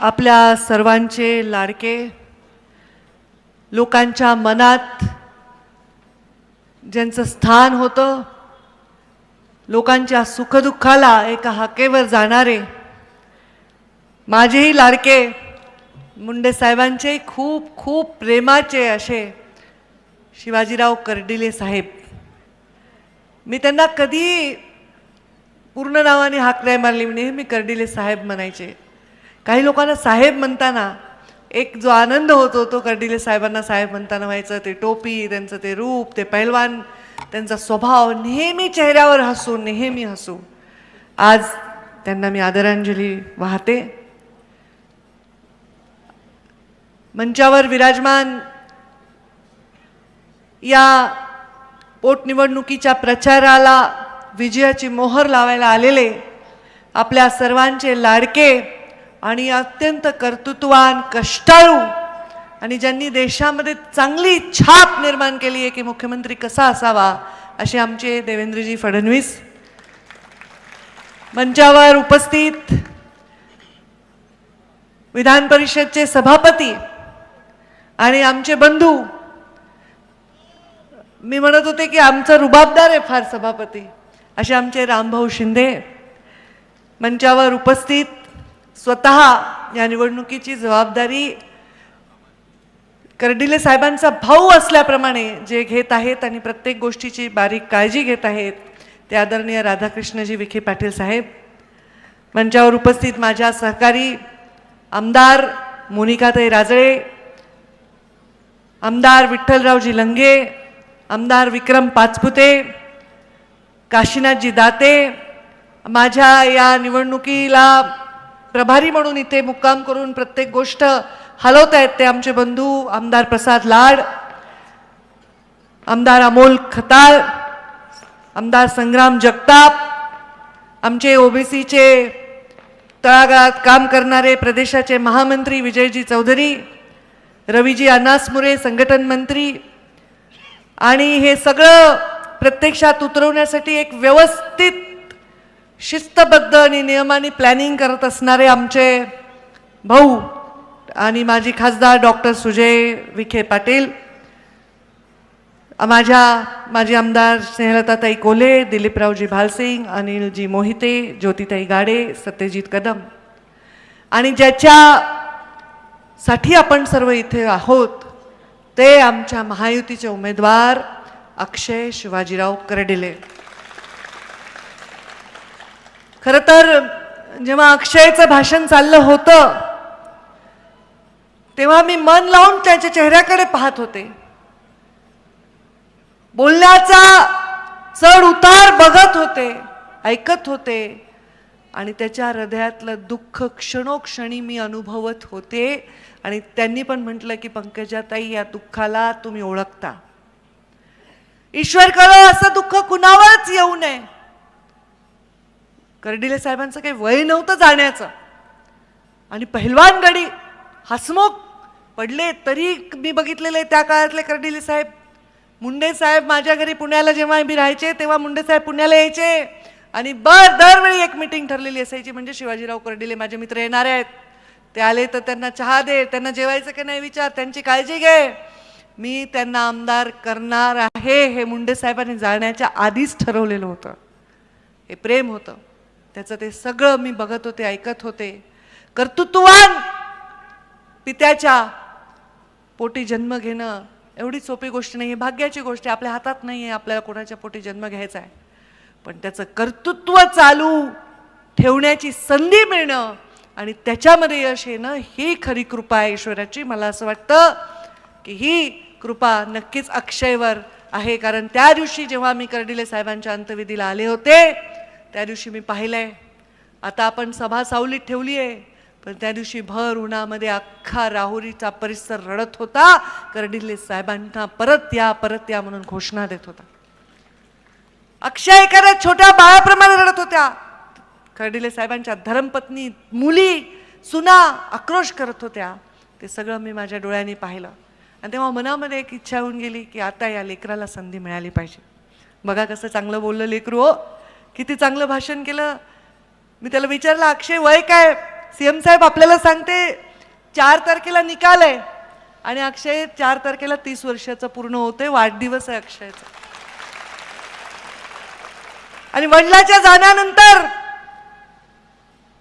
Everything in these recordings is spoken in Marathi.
आपल्या सर्वांचे लाडके, लोकांच्या मनात ज्यांचं स्थान होतं, लोकांच्या सुखदुःखाला एका हाकेवर जाणारे माझेही लाडके मुंडे साहेबांचे खूप खूप प्रेमाचे असे शिवाजीराव कर्डिले साहेब. मी त्यांना कधी पूर्ण नावाने हाक नाही मारली, नेहमी कर्डिले साहेब म्हणायचे. काही लोकांना साहेब म्हणताना एक जो आनंद होतो तो कर्डिले साहेबांना साहेब म्हणताना व्हायचं. ते टोपी, त्यांचं ते रूप, ते पैलवान, त्यांचा स्वभाव, नेहमी चेहऱ्यावर हसू, नेहमी हसू. आज त्यांना मी आदरांजली वाहते. मंचावर विराजमान या पोटनिवडणुकीच्या प्रचाराला विजयाची मोहर लावायला आलेले आपल्या सर्वांचे लाडके आणि अत्यंत कर्तृत्ववान, कष्टाळू आणि ज्यांनी देशामध्ये चांगली छाप निर्माण केली आहे की मुख्यमंत्री कसा असावा, असे आमचे देवेंद्रजी फडणवीस. मंचावर उपस्थित विधान परिषदचे सभापती आणि आमचे बंधू, मी म्हणत होते की आमचा रुबाबदार आहे फार सभापती, असे आमचे रामभाऊ शिंदे. मंचावर उपस्थित स्वतः या निवडणुकीची जबाबदारी कर्डिले साहेबांचा भाऊ असल्याप्रमाणे जे घेत आहेत आणि प्रत्येक गोष्टीची बारीक काळजी घेत आहेत ते आदरणीय राधाकृष्णजी विखे पाटील साहेब. मंचावर उपस्थित माझ्या सहकारी आमदार मोनिकाताई राजळे, आमदार विठ्ठलरावजी लंगे, आमदार विक्रम पाचपुते, काशीनाथजी दाते, माझ्या या निवडणुकीला प्रभारी म्हणून इथे मुक्काम करून प्रत्येक गोष्ट हलवत आहेत ते आमचे बंधू आमदार प्रसाद लाड, आमदार अमोल खताळ, आमदार संग्राम जगताप, आमचे ओबीसीचे तळागाळात काम करणारे प्रदेशाचे महामंत्री विजयजी चौधरी, रवीजी अनासमुरे संघटन मंत्री, आणि हे सगळं प्रत्यक्षात उतरवण्यासाठी एक व्यवस्थित शिस्तबद्ध आणि नियमाने प्लॅनिंग करत असणारे आमचे भाऊ आणि माजी खासदार डॉक्टर सुजय विखे पाटील, माजी आमदार स्नेहलताताई कोल्हे, दिलीपरावजी भालसिंग, अनिलजी मोहिते, ज्योतिताई गाडे, सत्यजित कदम, आणि ज्याच्यासाठी आपण सर्व इथे आहोत ते आमच्या महायुतीचे उमेदवार अक्षय शिवाजीराव कर्डिले. खरं तर जेव्हा अक्षयचं भाषण चाललं होतं तेव्हा मी मन लावून त्याच्या चेहऱ्याकडे पाहत होते, बोलण्याचा चढ उतार बघत होते, ऐकत होते, आणि त्याच्या हृदयातलं दुःख क्षणोक्षणी मी अनुभवत होते. आणि त्यांनी पण म्हटलं की पंकजाताई, या दुःखाला तुम्ही ओळखता, ईश्वर करो असं दुःख कुणावरच येऊ नये. कर्डिले साहेबांचं काही वय नव्हतं जाण्याचं, आणि पहिलवान गडी हसमुख पडले तरी मी बघितलेले त्या काळातले कर्डिले साहेब. मुंडे साहेब माझ्या घरी पुण्याला जेव्हा मी राहायचे तेव्हा मुंडे साहेब पुण्याला यायचे आणि दरवेळी एक मीटिंग ठरलेली असायची, म्हणजे शिवाजीराव कर्डिले माझे मित्र येणार आहेत, ते आले तर त्यांना चहा दे, त्यांना जेवायचं की नाही विचार, त्यांची काळजी घे, मी त्यांना आमदार करणार आहे हे मुंडे साहेबांनी जाण्याच्या आधीच ठरवलेलं होतं. हे प्रेम होतं, त्याचं ते सगळं मी बघत होते, ऐकत होते. कर्तृत्ववान पित्याच्या पोटी जन्म घेणं एवढी सोपी गोष्ट नाही, भाग्याची गोष्ट आहे, आपल्या हातात नाही आहे आपल्याला कोणाच्या पोटी जन्म घ्यायचा आहे, पण त्याचं कर्तृत्व चालू ठेवण्याची संधी मिळणं आणि त्याच्यामध्ये यश येणं ही खरी कृपा आहे ईश्वराची. मला असं वाटतं की ही कृपा नक्कीच अक्षयवर आहे, कारण त्या दिवशी जेव्हा मी कर्डिले साहेबांच्या अंत्यविधीला आले होते त्या दिवशी मी पाहिलंय. आता आपण सभा सावलीत ठेवली आहे, पण त्या दिवशी भर उन्हामध्ये अख्खा राहुरीचा परिसर रडत होता, कर्डिले साहेबांना परत या म्हणून घोषणा देत होता. अक्षय करत छोट्या बाळाप्रमाणे रडत होत्या. कर्डिले साहेबांच्या धर्मपत्नी, मुली, सुना आक्रोश करत होत्या. ते सगळं मी माझ्या डोळ्यांनी पाहिलं आणि तेव्हा मनामध्ये एक इच्छा होऊन गेली की आता या लेकराला संधी मिळाली पाहिजे. बघा कसं चांगलं बोललं लेकरू, हो, किती चांगलं भाषण केलं. मी त्याला विचारलं, अक्षय वय काय? सीएम साहेब आपल्याला सांगते 4 तारखेला निकाल आहे आणि अक्षय 4 तारखेला 30 वर्षाचा पूर्ण होते, वाढदिवस आहे अक्षयचा. आणि वडिलाच्या जाण्यानंतर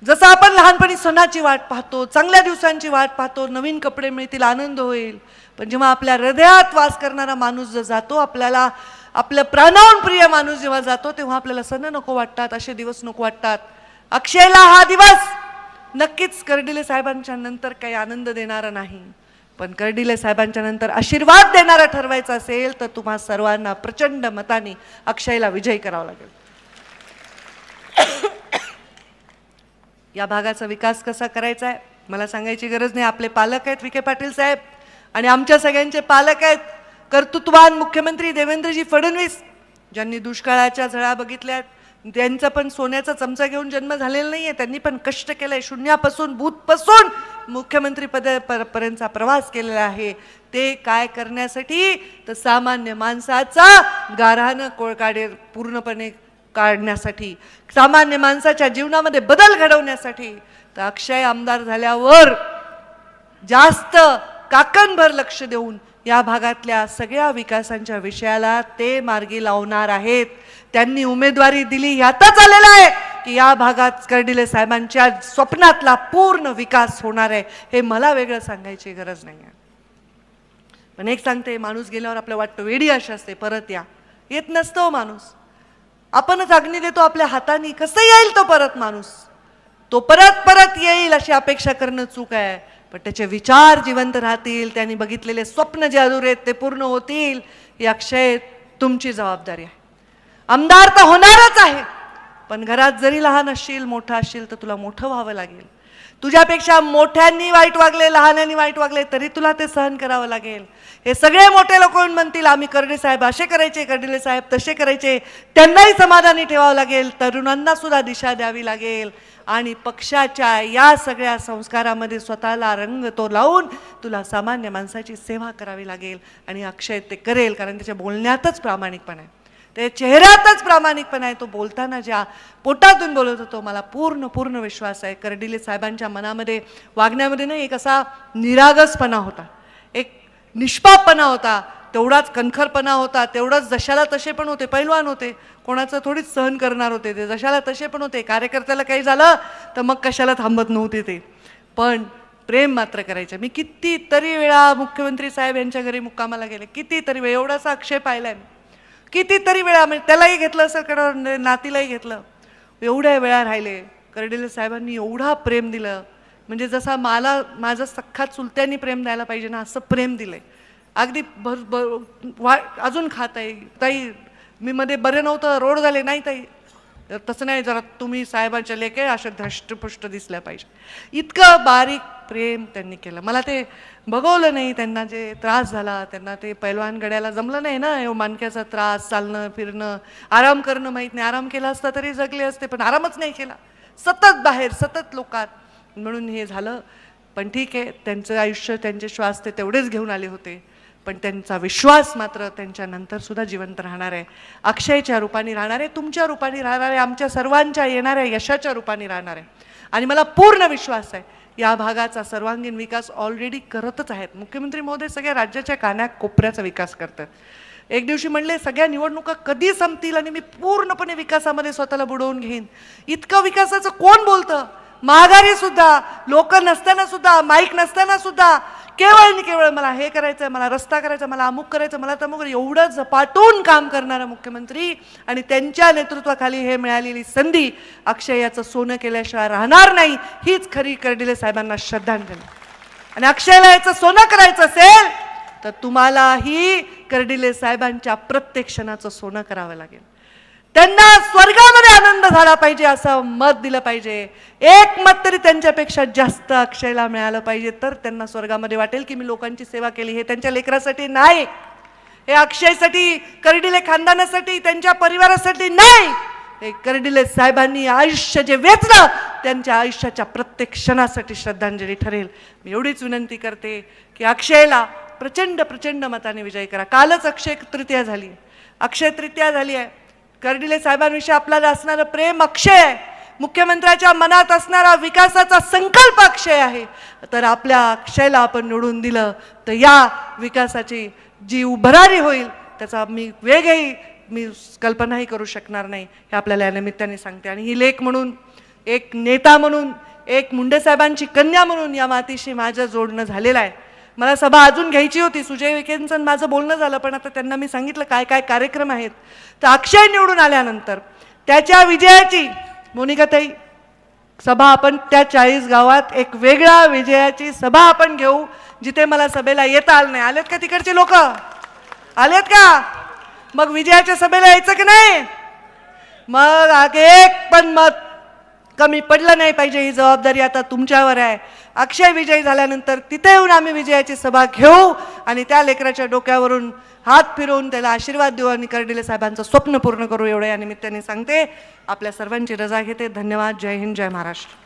जसं आपण लहानपणी सणाची वाट पाहतो, चांगल्या दिवसांची वाट पाहतो, नवीन कपडे मिळतील, आनंद होईल, पण जेव्हा आपल्या हृदयात वास करणारा माणूस जो जातो, आपल्याला आपल्या प्राणाहून प्रिय माणूस जेव्हा जातो, तेव्हा आपल्याला सण नको वाटतात, असे दिवस नको वाटतात. अक्षयला हा दिवस नक्कीच कर्डिले साहेबांच्या नंतर काही आनंद देणारा नाही, पण कर्डिले साहेबांच्या नंतर आशीर्वाद देणारा ठरवायचा असेल तर तुम्हा सर्वांना प्रचंड मताने अक्षयला विजयी करावा लागेल. या भागाचा विकास कसा करायचा आहे मला सांगायची गरज नाही. आपले पालक आहेत विखे पाटील साहेब आणि आमच्या सगळ्यांचे पालक आहेत कर्तृत्ववान मुख्यमंत्री देवेंद्रजी फडणवीस, ज्यांनी दुष्काळाच्या झळा बघितल्यात. त्यांचा पण सोन्याचा चमचा घेऊन जन्म झालेला नाहीये, त्यांनी पण कष्ट केलंय, शून्यापासून बूथपासून मुख्यमंत्री पदापर्यंतचा प्रवास केलेला आहे. ते काय करण्यासाठी तर सामान्य माणसाचा गारहानं कोळकाडे पूर्णपणे काढण्यासाठी, सामान्य माणसाच्या जीवनामध्ये बदल घडवण्यासाठी. तर अक्षय आमदार झाल्यावर जास्त काकणभर लक्ष देऊन या भागातल्या सगळ्या विकासांच्या विषयाला ते मार्गी लावणार आहेत. त्यांनी उमेदवारी दिली ह्यातच आलेला आहे की या भागात कर्डिले साहेबांच्या स्वप्नातला पूर्ण विकास होणार आहे. हे मला वेगळं सांगायची गरज नाही आहे. पण एक सांगते, माणूस गेल्यावर आपल्याला वाटतं वेडी आशा असते परत या, येत नसतो माणूस. आपणच अग्नी देतो आपल्या हाताने, कसं येईल तो परत माणूस, तो परत येईल अशी अपेक्षा करणं चूक आहे. पण त्याचे विचार जिवंत राहतील, त्यांनी बघितलेले स्वप्न जे अधुरे आहेत ते पूर्ण होतील. ही अक्षय तुमची जबाबदारी आहे. आमदार तर होणारच आहे, पण घरात जरी लहान असशील मोठा असशील तर तुला मोठं व्हावं लागेल. तुझ्यापेक्षा मोठ्यांनी वाईट वागले, लहानांनी वाईट वागले तरी तुला ते सहन करावं लागेल. हे सगळे मोठे लोक म्हणतील आम्ही कर्डिले साहेब असे करायचे, कर्डिले साहेब तसे करायचे, त्यांनाही समाधानी ठेवावं लागेल. तरुणांना सुद्धा दिशा द्यावी लागेल आणि पक्षाच्या या सगळ्या संस्कारामध्ये स्वतःला रंग तो लावून तुला सामान्य माणसाची सेवा करावी लागेल. आणि अक्षय ते करेल, कारण त्याच्या बोलण्यातच प्रामाणिकपणा आहे, ते चेहऱ्यातच प्रामाणिकपणा आहे. तो बोलताना ज्या पोटातून बोलत होतो मला पूर्ण विश्वास आहे कर्डिले साहेबांच्या मनामध्ये, वागण्यामध्ये नाही एक असा निरागसपणा होता, एक निष्पापपणा होता, तेवढाच कणखरपणा होता, तेवढंच जशाला तसे पण होते, पैलवान होते, कोणाचं थोडीच सहन करणार होते ते, जशाला तसे पण होते. कार्यकर्त्याला काही झालं तर मग कशाला थांबत नव्हते ते, पण प्रेम मात्र करायचे. मी कितीतरी वेळा मुख्यमंत्री साहेब यांच्या घरी मुक्कामाला गेले, कितीतरी वेळ, एवढासा अक्षय पाहिलाय मी कितीतरी वेळा. म्हणजे त्यालाही घेतलं असेल कडे, नातीलाही घेतलं, एवढ्या वेळा राहिले. कर्डिले साहेबांनी एवढा प्रेम दिलं, म्हणजे जसा मला माझं सख्खा चुलत्यांनी प्रेम द्यायला पाहिजे ना असं प्रेम दिलंय. अगदी अजून खात आहे ताई, मी मध्ये बरे नव्हतं, रोड झाले नाही ताई, तसं नाही, जरा तुम्ही साहेबांच्या लेके अशा धष्टपुष्ट दिसल्या पाहिजे, इतकं बारीक प्रेम त्यांनी केलं. मला ते बघवलं नाही, त्यांना जे त्रास झाला, त्यांना ते पैलवान गड्याला जमलं नाही ना, मानक्याचा त्रास, चालणं फिरणं, आराम करणं माहीत नाही. आराम केला असता तरी जगले असते, पण आरामच नाही केला, सतत बाहेर, सतत लोकात, म्हणून हे झालं. पण ठीक आहे, त्यांचं आयुष्य, त्यांचे श्वास ते तेवढेच घेऊन आले होते, पण त्यांचा विश्वास मात्र त्यांच्या नंतर सुद्धा जिवंत राहणार आहे. अक्षयच्या रूपाने राहणार आहे, तुमच्या रूपाने राहणार आहे, आमच्या सर्वांच्या येणाऱ्या यशाच्या रूपाने राहणार आहे. आणि मला पूर्ण विश्वास आहे या भागाचा सर्वांगीण विकास ऑलरेडी करतच आहेत. मुख्यमंत्री महोदय सगळ्या राज्याच्या कानाकोपऱ्याचा विकास करतात. एक दिवशी म्हणले सगळ्या निवडणुका कधी संपतील आणि मी पूर्णपणे विकासामध्ये स्वतःला बुडवून घेईन. इतकं विकासाचं कोण बोलतं? महागारी सुद्धा, लोक नसताना सुद्धा, माईक नसताना सुद्धा केवळ आणि केवळ मला हे करायचं, मला रस्ता करायचा, मला अमुक करायचं, मला तमुक, एवढं झपाटून काम करणारा मुख्यमंत्री आणि त्यांच्या नेतृत्वाखाली हे मिळालेली संधी अक्षय याचं सोनं केल्याशिवाय राहणार नाही. हीच खरी कर्डिले साहेबांना श्रद्धांजली. आणि अक्षयला याचं सोनं करायचं असेल तर तुम्हालाही कर्डिले साहेबांच्या प्रत्येक क्षणाचं सोनं करावं लागेल. त्यांना स्वर्गामध्ये आनंद झाला पाहिजे असं मत दिलं पाहिजे. एक मत तरी त्यांच्यापेक्षा जास्त अक्षयला मिळालं पाहिजे, तर त्यांना स्वर्गामध्ये वाटेल की मी लोकांची सेवा केली. हे त्यांच्या लेकरासाठी नाही, हे अक्षयसाठी, कर्डिले खानदानासाठी, त्यांच्या परिवारासाठी नाही. हे कर्डिले साहेबांनी आयुष्य जे वेचलं त्यांच्या आयुष्याच्या प्रत्येक क्षणासाठी श्रद्धांजली ठरेल. मी एवढीच विनंती करते की अक्षयला प्रचंड मताने विजयी करा. कालच अक्षय तृतीया झाली आहे, अक्षय तृतीया झाली आहे. कर्डिले साहेबांविषयी आपल्याला असणारं प्रेम अक्षय आहे, मुख्यमंत्र्याच्या मनात असणारा विकासाचा संकल्प अक्षय आहे, तर आपल्या अक्षयला आपण निवडून दिलं तर या विकासाची जी उभरारी होईल त्याचा वेगही मी कल्पनाही करू शकणार नाही, हे आपल्याला या निमित्ताने सांगते. आणि ही लेख म्हणून, एक नेता म्हणून, एक मुंडे साहेबांची कन्या म्हणून या मातीशी माझं जोडणं झालेलं आहे. मला सभा अजून घ्यायची होती, सुजय विखेंचं माझं बोलणं झालं, पण आता त्यांना मी सांगितलं काय काय कार्यक्रम आहेत. तर अक्षय निवडून आल्यानंतर त्याच्या विजयाची, मोनिकाताई, सभा आपण त्या 40 गावात एक वेगळा विजयाची सभा आपण घेऊ, जिथे मला सभेला येता आलं नाही. आलेत का तिकडचे लोक? आलेत का? मग विजयाच्या सभेला यायचं की नाही? मग एक पण मत कमी पडलं नाही पाहिजे, ही जबाबदारी आता तुमच्यावर आहे. अक्षय विजयी झाल्यानंतर तिथे येऊन आम्ही विजयाची सभा घेऊ आणि त्या लेकराच्या डोक्यावरून हात फिरवून त्याला आशीर्वाद देऊ आणि कर्डिले साहेबांचं स्वप्न पूर्ण करू, एवढं या निमित्ताने सांगते. आपल्या सर्वांची रजा घेते. धन्यवाद. जय हिंद, जय महाराष्ट्र.